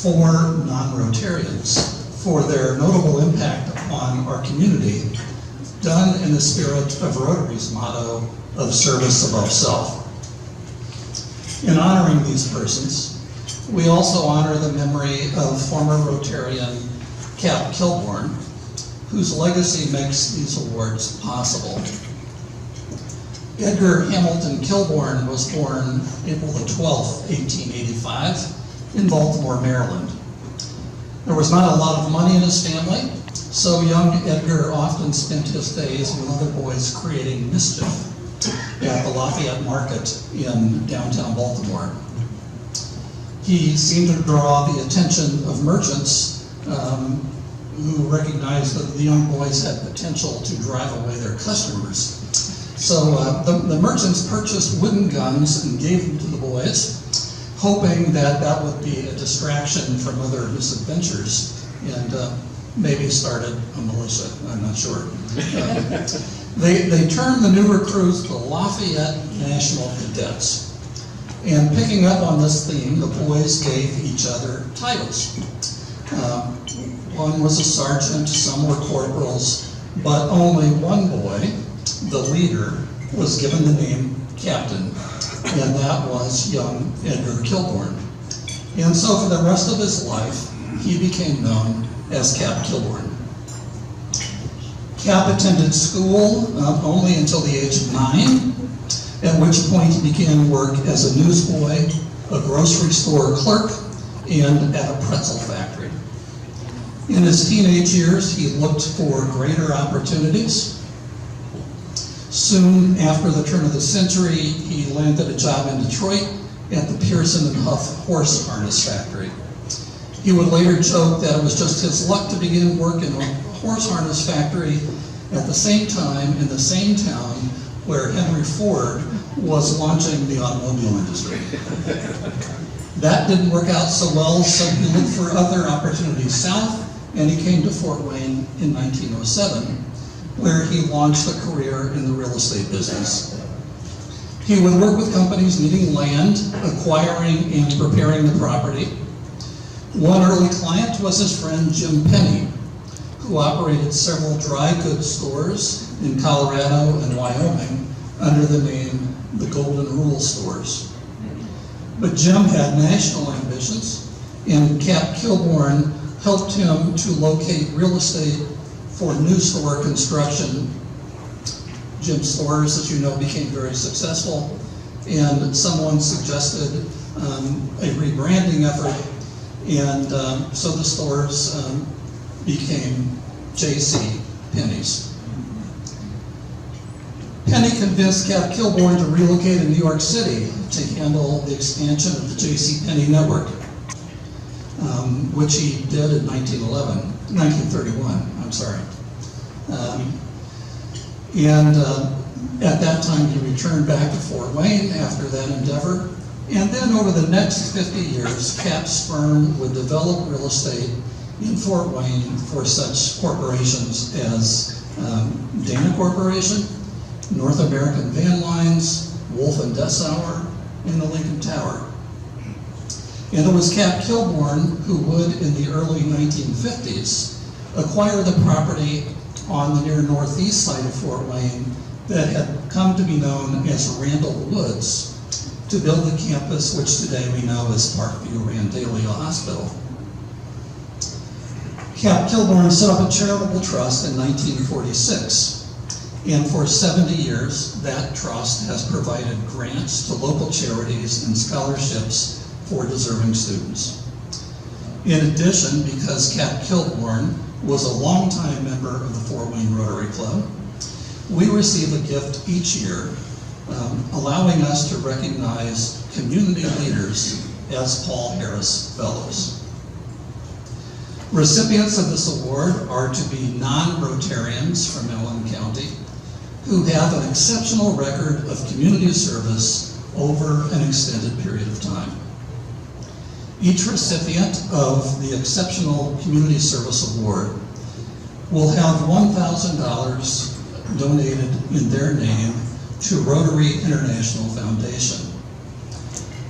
4 non-Rotarians for their notable impact upon our community, done in the spirit of Rotary's motto of service above self. In honoring these persons, we also honor the memory of former Rotarian Cap Kilbourne, whose legacy makes these awards possible. Edgar Hamilton Kilbourne was born April the 12th, 1885, in Baltimore, Maryland. There was not a lot of money in his family, so young Edgar often spent his days with other boys creating mischief at the Lafayette Market in downtown Baltimore. He seemed to draw the attention of merchants who recognized that the young boys had potential to drive away their customers. So the merchants purchased wooden guns and gave them to the boys, hoping that that would be a distraction from other misadventures and maybe started a militia, I'm not sure. They termed the new recruits the Lafayette National Cadets. And picking up on this theme, the boys gave each other titles. One was a sergeant, some were corporals, but only one boy, the leader, was given the name Captain, and that was young Edgar Kilbourne. And so for the rest of his life, he became known as Cap Kilbourne. Cap attended school only until the age of 9, at which point he began work as a newsboy, a grocery store clerk, and at a pretzel factory. In his teenage years, he looked for greater opportunities. Soon after the turn of the century, he landed a job in Detroit at the Pearson and Huff horse harness factory. He would later joke that it was just his luck to begin work in a horse harness factory at the same time in the same town where Henry Ford was launching the automobile industry. That didn't work out so well, so he looked for other opportunities south, and he came to Fort Wayne in 1907, where he launched a career in the real estate business. He would work with companies needing land, acquiring and preparing the property. One early client was his friend Jim Penny, who operated several dry goods stores in Colorado and Wyoming under the name the Golden Rule Stores. But Jim had national ambitions, and Cap Kilbourne helped him to locate real estate for new store construction. Jim's stores, as you know, became very successful, and someone suggested a rebranding effort, and so the stores became J.C. Penney's. Penny convinced Cap Kilbourne to relocate in New York City to handle the expansion of the J.C. Penney network, which he did in 1931. At that time, he returned back to Fort Wayne after that endeavor. And then over the next 50 years, Cap's firm would develop real estate in Fort Wayne for such corporations as Dana Corporation, North American Van Lines, Wolf and Dessauer, and the Lincoln Tower. And it was Cap Kilbourne who would, in the early 1950s, acquire the property on the near northeast side of Fort Wayne that had come to be known as Randall Woods to build the campus which today we know as Parkview Randalia Hospital. Cap Kilbourne set up a charitable trust in 1946, and for 70 years that trust has provided grants to local charities and scholarships for deserving students. In addition, because Cap Kilbourne was a longtime member of the Fort Wayne Rotary Club, we receive a gift each year allowing us to recognize community leaders as Paul Harris Fellows. Recipients of this award are to be non-Rotarians from Allen County who have an exceptional record of community service over an extended period of time. Each recipient of the Exceptional Community Service Award will have $1,000 donated in their name to Rotary International Foundation.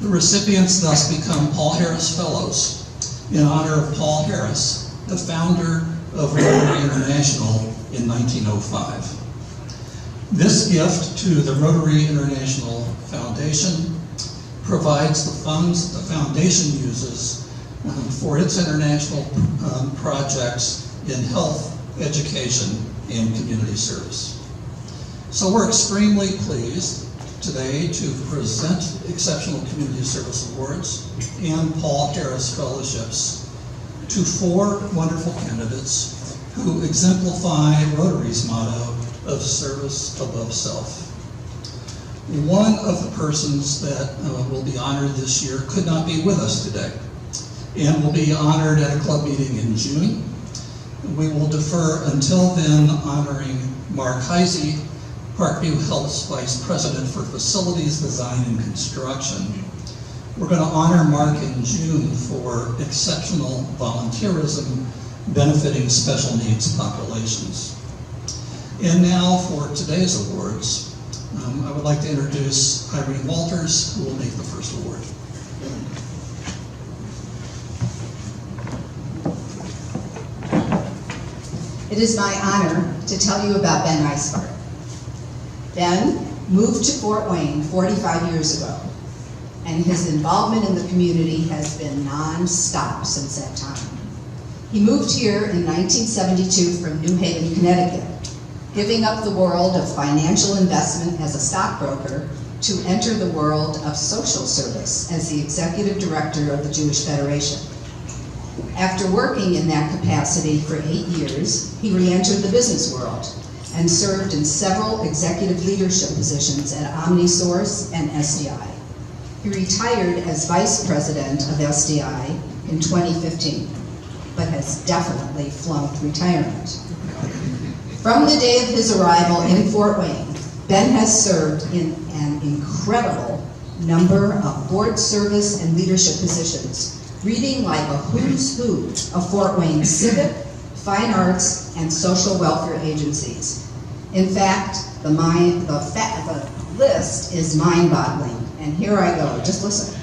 The recipients thus become Paul Harris Fellows, in honor of Paul Harris, the founder of Rotary International in 1905. This gift to the Rotary International Foundation provides the funds the foundation uses for its international projects in health, education, and community service. So we're extremely pleased today to present Exceptional Community Service Awards and Paul Harris Fellowships to 4 wonderful candidates who exemplify Rotary's motto of service above self. One of the persons that will be honored this year could not be with us today and will be honored at a club meeting in June. We will defer until then honoring Mark Hisey, Parkview Health's Vice President for Facilities Design and Construction. We're going to honor Mark in June for exceptional volunteerism benefiting special needs populations. And now for today's awards, I would like to introduce Irene Walters, who will make the first award. It is my honor to tell you about Ben Eisbart. Ben moved to Fort Wayne 45 years ago, and his involvement in the community has been non-stop since that time. He moved here in 1972 from New Haven, Connecticut, giving up the world of financial investment as a stockbroker to enter the world of social service as the executive director of the Jewish Federation. After working in that capacity for 8 years, he re-entered the business world and served in several executive leadership positions at OmniSource and SDI. He retired as vice president of SDI in 2015, but has definitely flunked retirement. From the day of his arrival in Fort Wayne, Ben has served in an incredible number of board service and leadership positions, reading like a who's who of Fort Wayne civic, fine arts, and social welfare agencies. In fact, the list is mind-boggling, and here I go, just listen.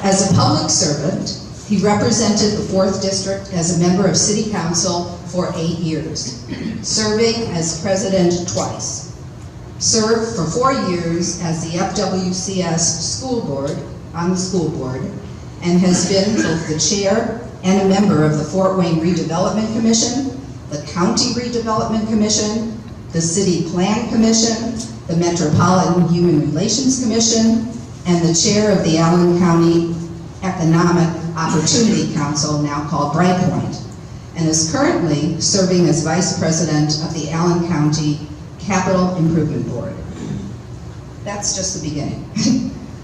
As a public servant, he represented the 4th District as a member of City Council for 8 years, serving as president twice. Served for 4 years as the FWCS school board, on the school board, and has been both the chair and a member of the Fort Wayne Redevelopment Commission, the County Redevelopment Commission, the City Plan Commission, the Metropolitan Human Relations Commission, and the chair of the Allen County Economic Opportunity Council, now called Brightpoint, and is currently serving as vice president of the Allen County Capital Improvement Board. That's just the beginning.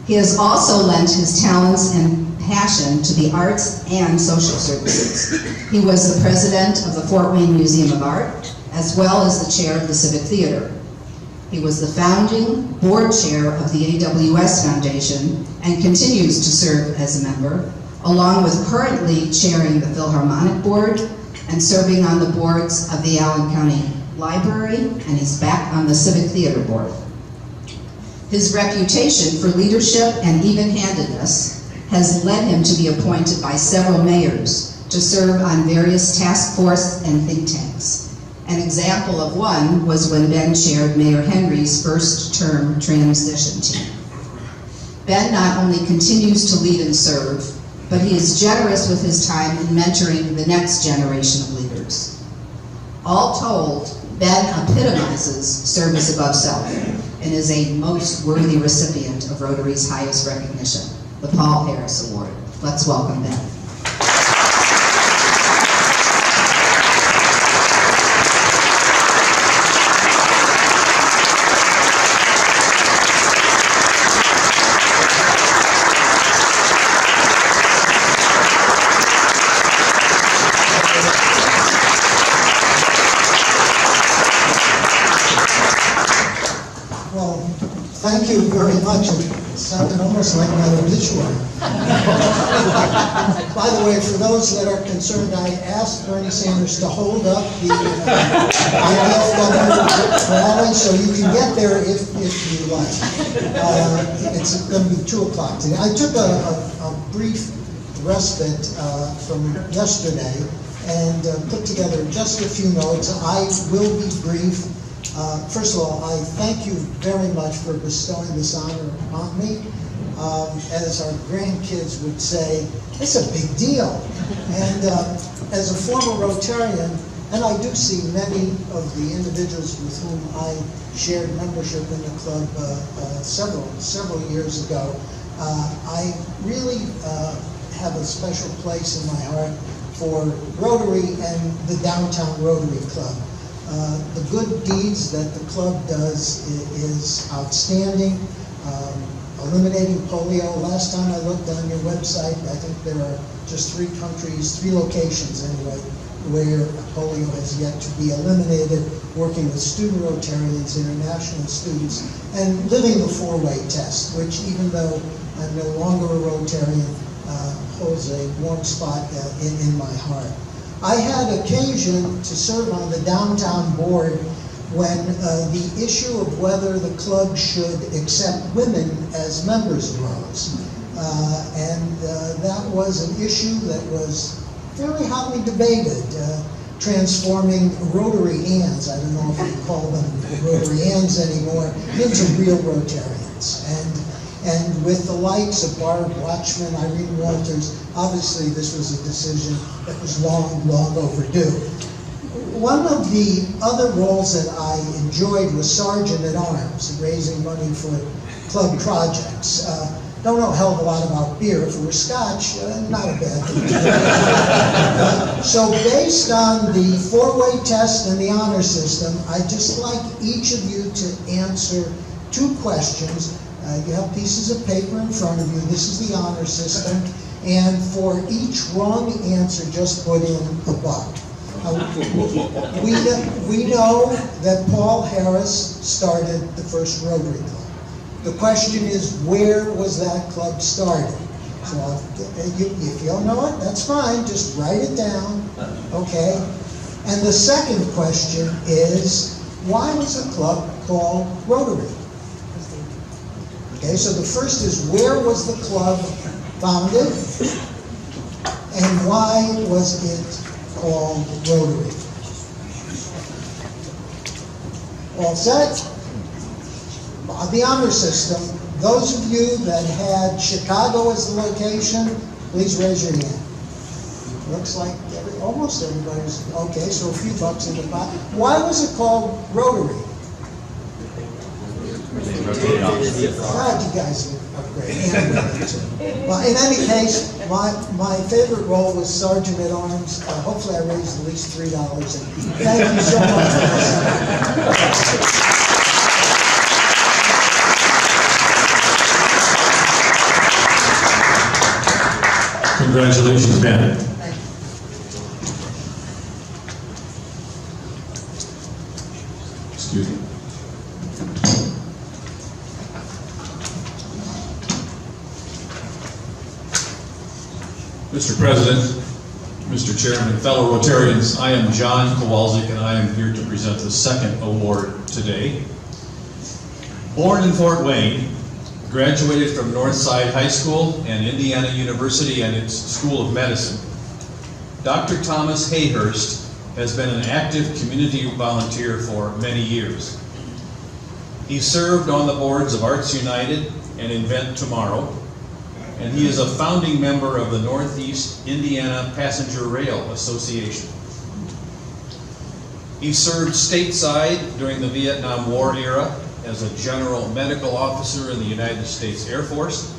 He has also lent his talents and passion to the arts and social services. He was the president of the Fort Wayne Museum of Art, as well as the chair of the Civic Theater. He was the founding board chair of the AWS Foundation and continues to serve as a member, along with currently chairing the Philharmonic Board and serving on the boards of the Allen County Library, and he's back on the Civic Theater Board. His reputation for leadership and even-handedness has led him to be appointed by several mayors to serve on various task force and think tanks. An example of one was when Ben chaired Mayor Henry's first-term transition team. Ben not only continues to lead and serve, but he is generous with his time in mentoring the next generation of leaders. All told, Ben epitomizes service above self and is a most worthy recipient of Rotary's highest recognition, the Paul Harris Award. Let's welcome Ben. Thank you very much. It sounded almost like my obituary. By the way, for those that are concerned, I asked Bernie Sanders to hold up the IPF rally so you can get there if you like. It's going to be 2 o'clock today. I took a brief respite from yesterday and put together just a few notes. I will be brief. First of all, I thank you very much for bestowing this honor on me. As our grandkids would say, it's a big deal. And as a former Rotarian, and I do see many of the individuals with whom I shared membership in the club several years ago, I really have a special place in my heart for Rotary and the Downtown Rotary Club. The good deeds that the club does is outstanding. Eliminating polio. Last time I looked on your website, I think there are just 3 countries, 3 locations anyway, where polio has yet to be eliminated, working with student Rotarians, international students, and living the 4-way test, which even though I'm no longer a Rotarian, holds a warm spot in my heart. I had occasion to serve on the downtown board when the issue of whether the club should accept women as members arose. And that was an issue that was fairly hotly debated, transforming Rotary Anns, I don't know if you call them Rotary Anns anymore, into real Rotarians. And with the likes of Barb Watchman, Irene Walters, obviously this was a decision that was long, long overdue. One of the other roles that I enjoyed was Sergeant at Arms, raising money for club projects. Don't know a hell of a lot about beer. If it were scotch, not a bad thing. So based on the 4-way test and the honor system, I'd just like each of you to answer 2 questions. You have pieces of paper in front of you. This is the honor system. And for each wrong answer, just put in a buck. We know that Paul Harris started the first Rotary Club. The question is, where was that club started? So if you don't know it, that's fine. Just write it down, okay? And the second question is, why was the club called Rotary? Okay, so the first is, where was the club founded? And why was it called Rotary? All set? On the honor system, those of you that had Chicago as the location, please raise your hand. Looks like almost everybody's, okay, so a few bucks in the pot. Why was it called Rotary? God, you guys are great. Well, in any case, my favorite role was Sergeant at Arms. Hopefully I raised at least $3. And thank you so much for listening. Congratulations, Ben. Thank you. Excuse me. Mr. President, Mr. Chairman, and fellow Rotarians, I am John Kowalczyk, and I am here to present the second award today. Born in Fort Wayne, graduated from Northside High School and Indiana University and its School of Medicine, Dr. Thomas Hayhurst has been an active community volunteer for many years. He served on the boards of Arts United and Invent Tomorrow, and he is a founding member of the Northeast Indiana Passenger Rail Association. He served stateside during the Vietnam War era as a general medical officer in the United States Air Force,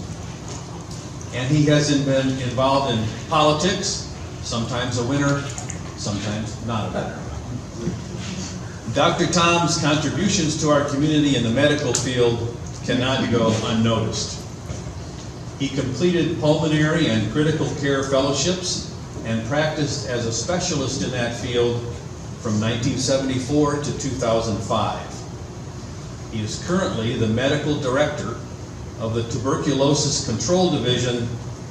and he has been involved in politics, sometimes a winner, sometimes not a winner. Dr. Tom's contributions to our community in the medical field cannot go unnoticed. He completed pulmonary and critical care fellowships and practiced as a specialist in that field from 1974 to 2005. He is currently the medical director of the Tuberculosis Control Division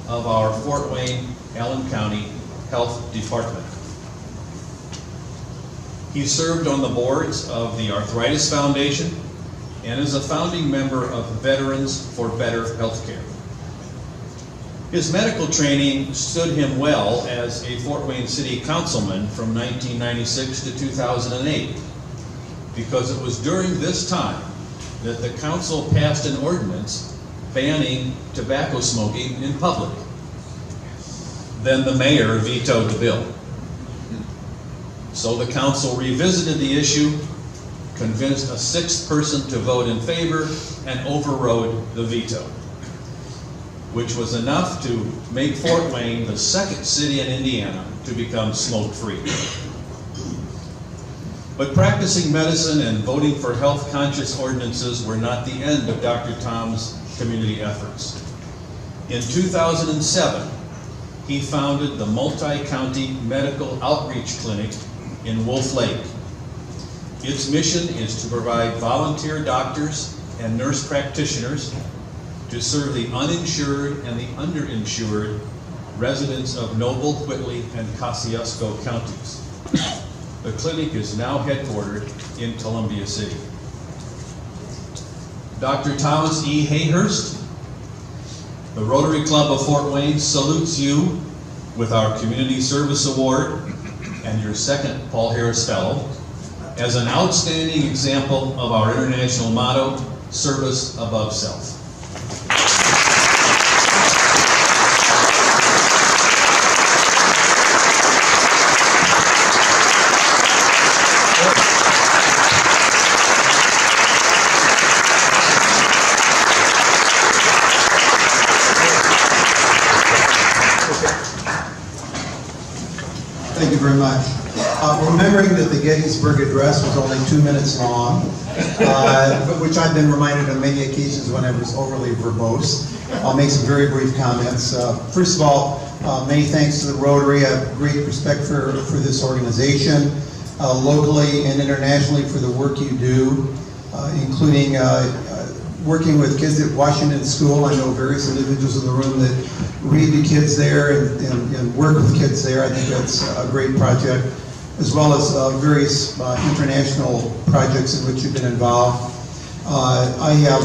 of our Fort Wayne, Allen County Health Department. He served on the boards of the Arthritis Foundation and is a founding member of Veterans for Better Healthcare. His medical training stood him well as a Fort Wayne City Councilman from 1996 to 2008, because it was during this time that the council passed an ordinance banning tobacco smoking in public. Then the mayor vetoed the bill. So the council revisited the issue, convinced a sixth person to vote in favor, and overrode the veto, which was enough to make Fort Wayne the second city in Indiana to become smoke-free. But practicing medicine and voting for health-conscious ordinances were not the end of Dr. Tom's community efforts. In 2007, he founded the Multi-County Medical Outreach Clinic in Wolf Lake. Its mission is to provide volunteer doctors and nurse practitioners to serve the uninsured and the underinsured residents of Noble, Whitley, and Kosciuszko counties. The clinic is now headquartered in Columbia City. Dr. Thomas E. Hayhurst, the Rotary Club of Fort Wayne salutes you with our Community Service Award and your second Paul Harris Fellow as an outstanding example of our international motto, service above self. Thank you very much. Remembering that the Gettysburg Address was only 2 minutes long, which I've been reminded on many occasions when I was overly verbose, I'll make some very brief comments. First of all, many thanks to the Rotary. I have great respect for this organization, locally and internationally for the work you do, including working with kids at Washington School. I know various individuals in the room that read to kids there and work with kids there. I think that's a great project, as well as various international projects in which you've been involved. I have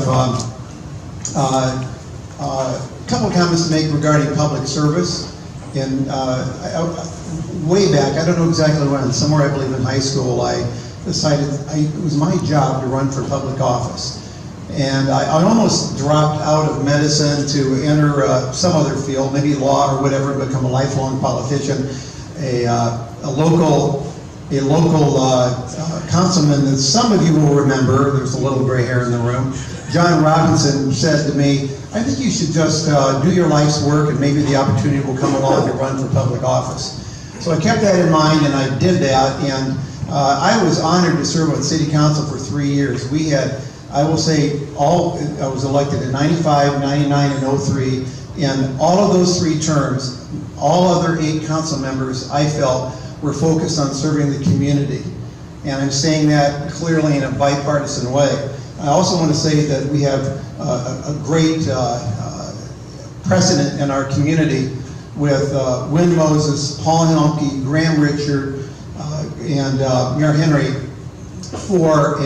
a couple of comments to make regarding public service. And way back, I don't know exactly when, somewhere I believe in high school, I decided it was my job to run for public office. And I almost dropped out of medicine to enter some other field, maybe law or whatever, and become a lifelong politician. A local councilman that some of you will remember, there's a little gray hair in the room, John Robinson, said to me, I think you should just do your life's work and maybe the opportunity will come along to run for public office. So I kept that in mind and I did that, and I was honored to serve on city council for 3 years. We had, I will say, I was elected in 95, 99, and 03, and all of those 3 terms, all other 8 council members, I felt, were focused on serving the community. And I'm saying that clearly in a bipartisan way. I also want to say that we have a great precedent in our community with Win Moses, Paul Helmke, Graham Richard, and Mayor Henry for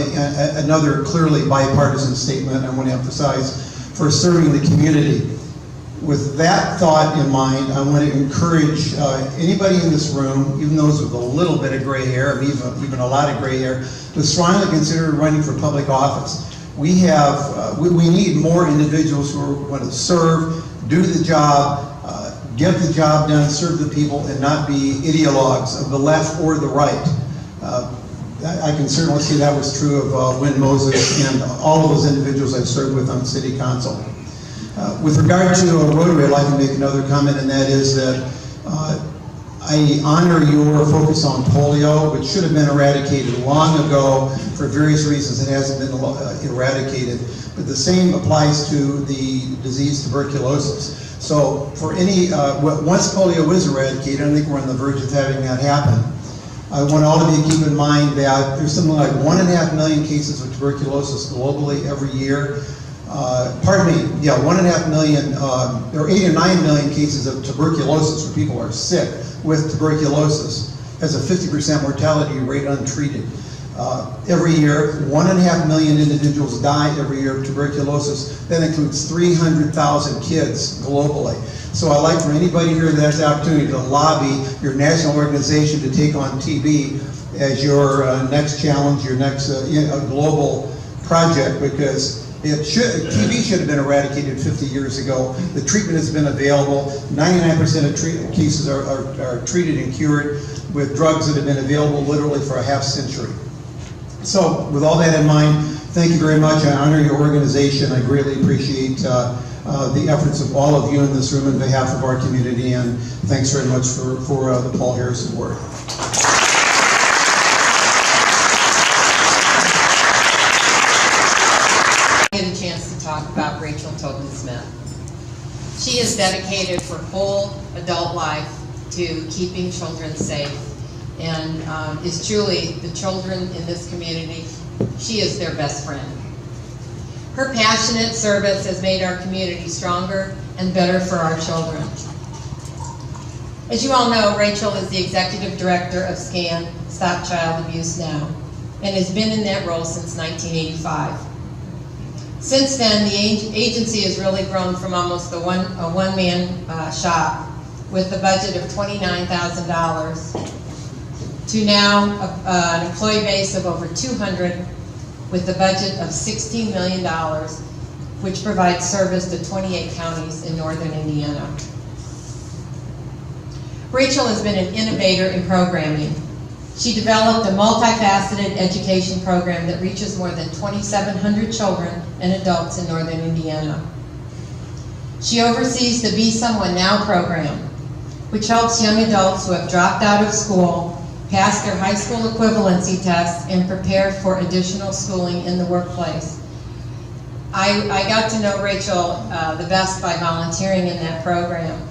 another clearly bipartisan statement I want to emphasize, for serving the community. With that thought in mind, I want to encourage anybody in this room, even those with a little bit of gray hair, even a lot of gray hair, to strongly consider running for public office. We need more individuals who are going to serve, do the job, get the job done, serve the people, and not be ideologues of the left or the right. I can certainly see that was true of Win Moses and all of those individuals I've served with on city council. With regard to Rotary, I'd like to make another comment, and that is that I honor your focus on polio, which should have been eradicated long ago. For various reasons, it hasn't been eradicated. But the same applies to the disease tuberculosis. So for once polio is eradicated, I think we're on the verge of having that happen. I want all of you to keep in mind that there's something like 1.5 million cases of tuberculosis globally every year. 1.5 million, or 8 or 9 million cases of tuberculosis where people are sick with tuberculosis, has a 50% mortality rate untreated. Every year, 1.5 million individuals die every year of tuberculosis. That includes 300,000 kids globally. So I'd like for anybody here that has the opportunity to lobby your national organization to take on TB as your next challenge, your next global project, because TB should have been eradicated 50 years ago. The treatment has been available. 99% of cases are treated and cured with drugs that have been available literally for a half century. So with all that in mind, thank you very much. I honor your organization. I greatly appreciate the efforts of all of you in this room on behalf of our community, and thanks very much for the Paul Harris Award. I get a chance to talk about Rachel Tobin-Smith. She is dedicated her whole adult life to keeping children safe, and is truly the children in this community. She is their best friend. Her passionate service has made our community stronger and better for our children. As you all know, Rachel is the Executive Director of SCAN, Stop Child Abuse Now, and has been in that role since 1985. Since then, the agency has really grown from almost a one-man shop with a budget of $29,000 to now an employee base of over 200 with a budget of $16 million, which provides service to 28 counties in northern Indiana. Rachel has been an innovator in programming. She developed a multifaceted education program that reaches more than 2,700 children and adults in northern Indiana. She oversees the Be Someone Now program, which helps young adults who have dropped out of school pass their high school equivalency tests and prepare for additional schooling in the workplace. I got to know Rachel the best by volunteering in that program.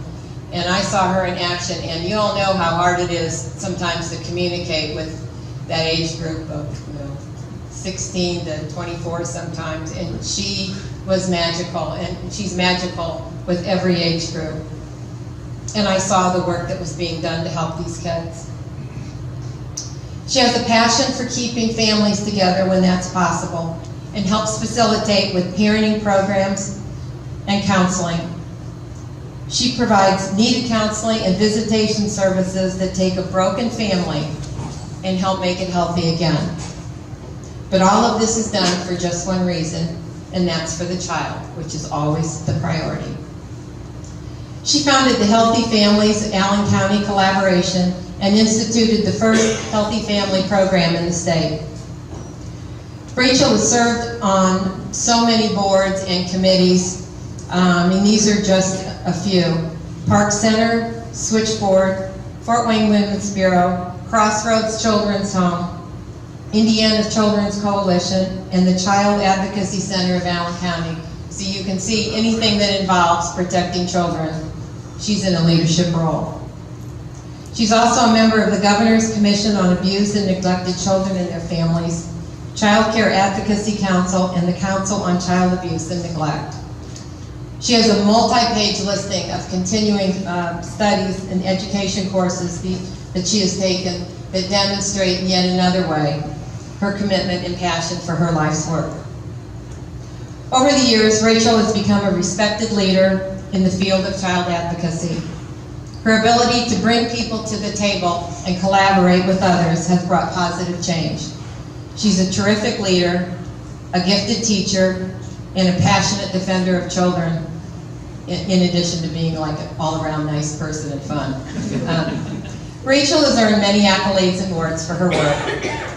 And I saw her in action, and you all know how hard it is sometimes to communicate with that age group of 16 to 24 sometimes, and she was magical, and she's magical with every age group. And I saw the work that was being done to help these kids. She has a passion for keeping families together when that's possible, and helps facilitate with parenting programs and counseling. She provides needed counseling and visitation services that take a broken family and help make it healthy again. But all of this is done for just one reason, and that's for the child, which is always the priority. She founded the Healthy Families Allen County Collaboration and instituted the first Healthy Family program in the state. Rachel has served on so many boards and committees. And these are just a few. Park Center, Switchboard, Fort Wayne Women's Bureau, Crossroads Children's Home, Indiana Children's Coalition, and the Child Advocacy Center of Allen County. So you can see anything that involves protecting children, she's in a leadership role. She's also a member of the Governor's Commission on Abused and Neglected Children and Their Families, Child Care Advocacy Council, and the Council on Child Abuse and Neglect. She has a multi-page listing of continuing studies and education courses that she has taken that demonstrate in yet another way her commitment and passion for her life's work. Over the years, Rachel has become a respected leader in the field of child advocacy. Her ability to bring people to the table and collaborate with others has brought positive change. She's a terrific leader, a gifted teacher, and a passionate defender of children, in addition to being like an all-around nice person and fun. Rachel has earned many accolades and awards for her work,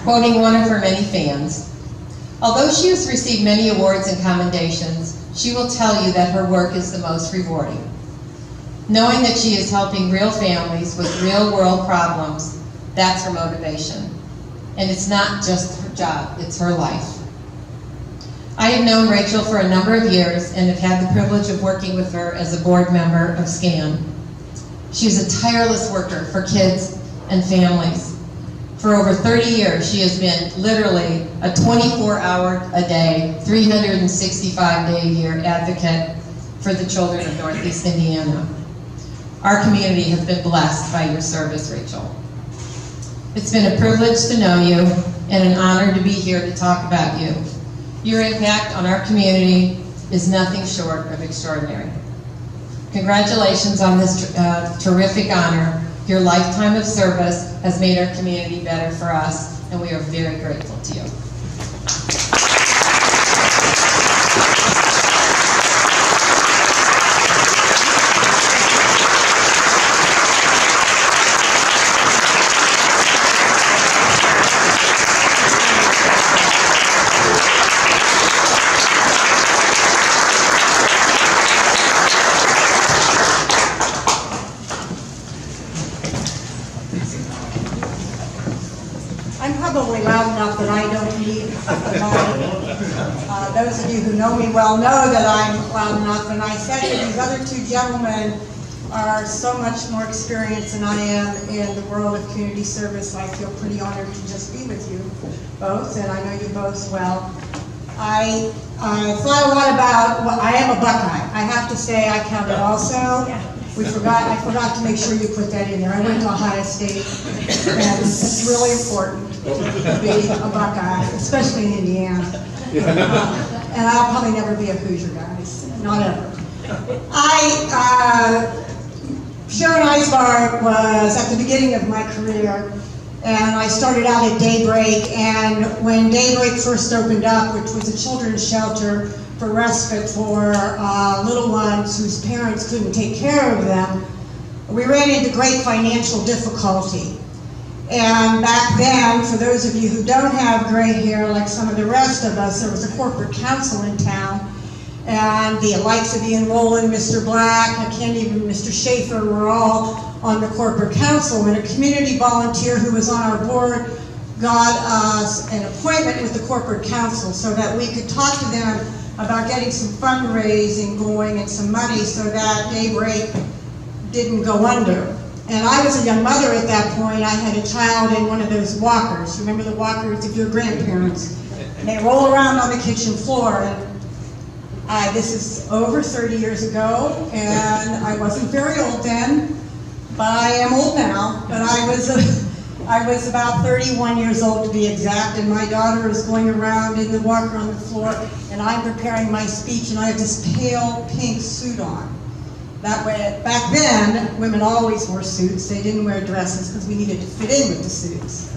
quoting one of her many fans. Although she has received many awards and commendations, she will tell you that her work is the most rewarding. Knowing that she is helping real families with real-world problems, that's her motivation. And it's not just her job, it's her life. I have known Rachel for a number of years and have had the privilege of working with her as a board member of SCAN. She's a tireless worker for kids and families. For over 30 years, she has been literally a 24-hour-a-day, 365-day-a-year advocate for the children of Northeast Indiana. Our community has been blessed by your service, Rachel. It's been a privilege to know you and an honor to be here to talk about you. Your impact on our community is nothing short of extraordinary. Congratulations on this terrific honor. Your lifetime of service has made our community better for us, and we are very grateful to you. I'm probably loud enough that I don't need the mic. Those of you who know me well know that I'm loud enough, and I said that these other two gentlemen are so much more experienced than I am in the world of community service. I feel pretty honored to just be with you both, and I know you both well. I thought a lot about, well, I am a Buckeye. I have to say I counted also. I forgot to make sure you put that in there. I went to Ohio State, and it's really important to be a Buckeye, especially in Indiana. And I'll probably never be a Hoosier, guys. Not ever. Sharon Eisbart was at the beginning of my career, and I started out at Daybreak, and when Daybreak first opened up, which was a children's shelter for respite for little ones whose parents couldn't take care of them, we ran into great financial difficulty. And back then, for those of you who don't have gray hair like some of the rest of us, there was a corporate council in town, and the likes of Ian Rowland, Mr. Black, Mr. Schaefer were all on the corporate council, and a community volunteer who was on our board got us an appointment with the corporate council so that we could talk to them about getting some fundraising going and some money so that Daybreak didn't go under. And I was a young mother at that point. I had a child in one of those walkers. Remember the walkers of your grandparents? And they roll around on the kitchen floor. And this is over 30 years ago, and I wasn't very old then, but I am old now. But I was about 31 years old to be exact, and my daughter is going around in the walker on the floor, and I'm preparing my speech, and I have this pale pink suit on. That way, back then, women always wore suits. They didn't wear dresses because we needed to fit in with the suits.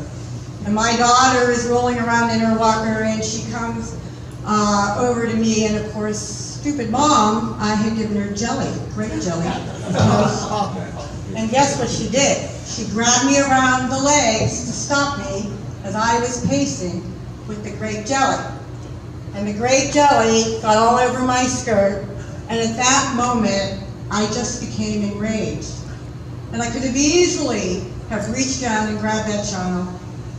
And my daughter is rolling around in her walker, and she comes over to me, and of course, stupid mom, I had given her jelly, grape jelly. And guess what she did? She grabbed me around the legs to stop me as I was pacing with the grape jelly. And the grape jelly got all over my skirt, and at that moment, I just became enraged. And I could have easily have reached down and grabbed that child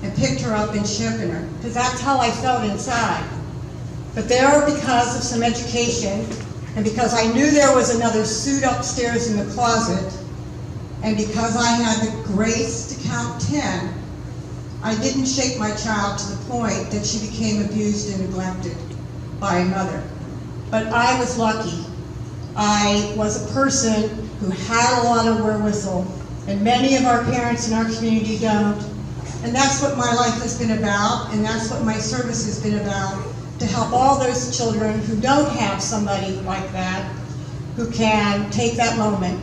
and picked her up and shaken her, because that's how I felt inside. But there, because of some education, and because I knew there was another suit upstairs in the closet, and because I had the grace to count 10, I didn't shake my child to the point that she became abused and neglected by a mother. But I was lucky. I was a person who had a lot of wherewithal, and many of our parents in our community don't. And that's what my life has been about, and that's what my service has been about, to help all those children who don't have somebody like that, who can take that moment.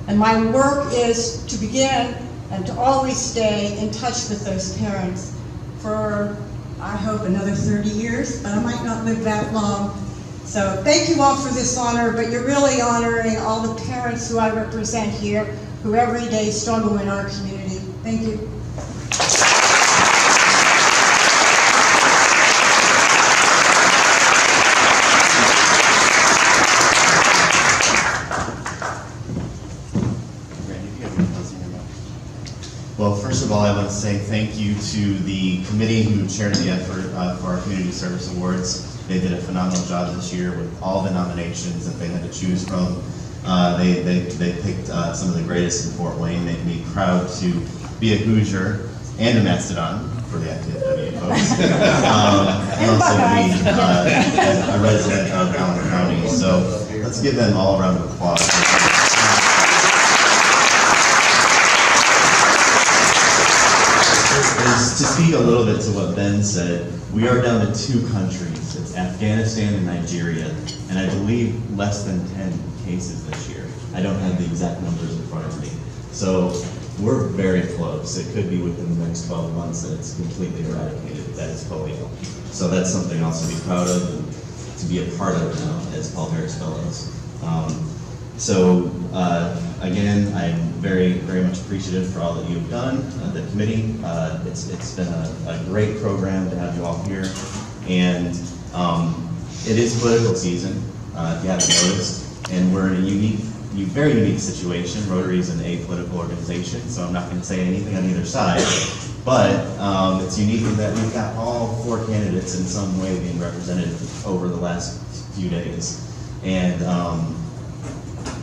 And my work is to begin and to always stay in touch with those parents for, I hope, another 30 years, but I might not live that long. So thank you all for this honor, but you're really honoring all the parents who I represent here, who every day struggle in our community. Thank you. Well, first of all, I want to say thank you to the committee who chaired the effort for our Community Service Awards. They did a phenomenal job this year with all the nominations that they had to choose from. They picked some of the greatest in Fort Wayne. Made me proud to be a Hoosier and a Mastodon for the FTFW folks. And also be a resident of Allen County. So let's give them all a round of applause. To speak a little bit to what Ben said, we are down to 2 countries. It's Afghanistan and Nigeria, and I believe less than 10 cases this year. I don't have the exact numbers in front of me. So we're very close. It could be within the next 12 months that it's completely eradicated, that is polio. So that's something else to be proud of and to be a part of now as Paul Harris Fellows. Again, I'm very, very much appreciative for all that you've done, the committee. It's been a great program to have you all here. And it is political season, if you haven't noticed, and we're in a very unique situation. Rotary is an apolitical organization, so I'm not going to say anything on either side, but it's unique in that we've got all 4 candidates in some way being represented over the last few days. And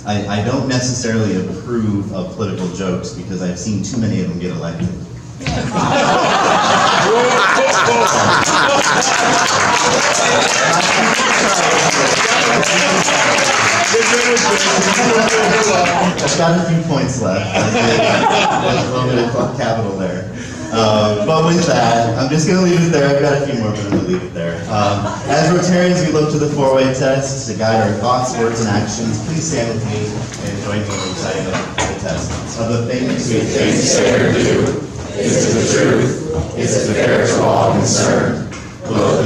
I don't necessarily approve of political jokes because I've seen too many of them get elected. I've got a few points left. There's a little bit of capital there. But with that, I'm just going to leave it there. I've got a few more, but I'm going to leave it there. As Rotarians, we look to the 4-way test to guide our thoughts, words, and actions. Please stand with me and join me in reciting the test. Of the things we think, say, or do, is it the truth? Is it fair to all concerned? Will it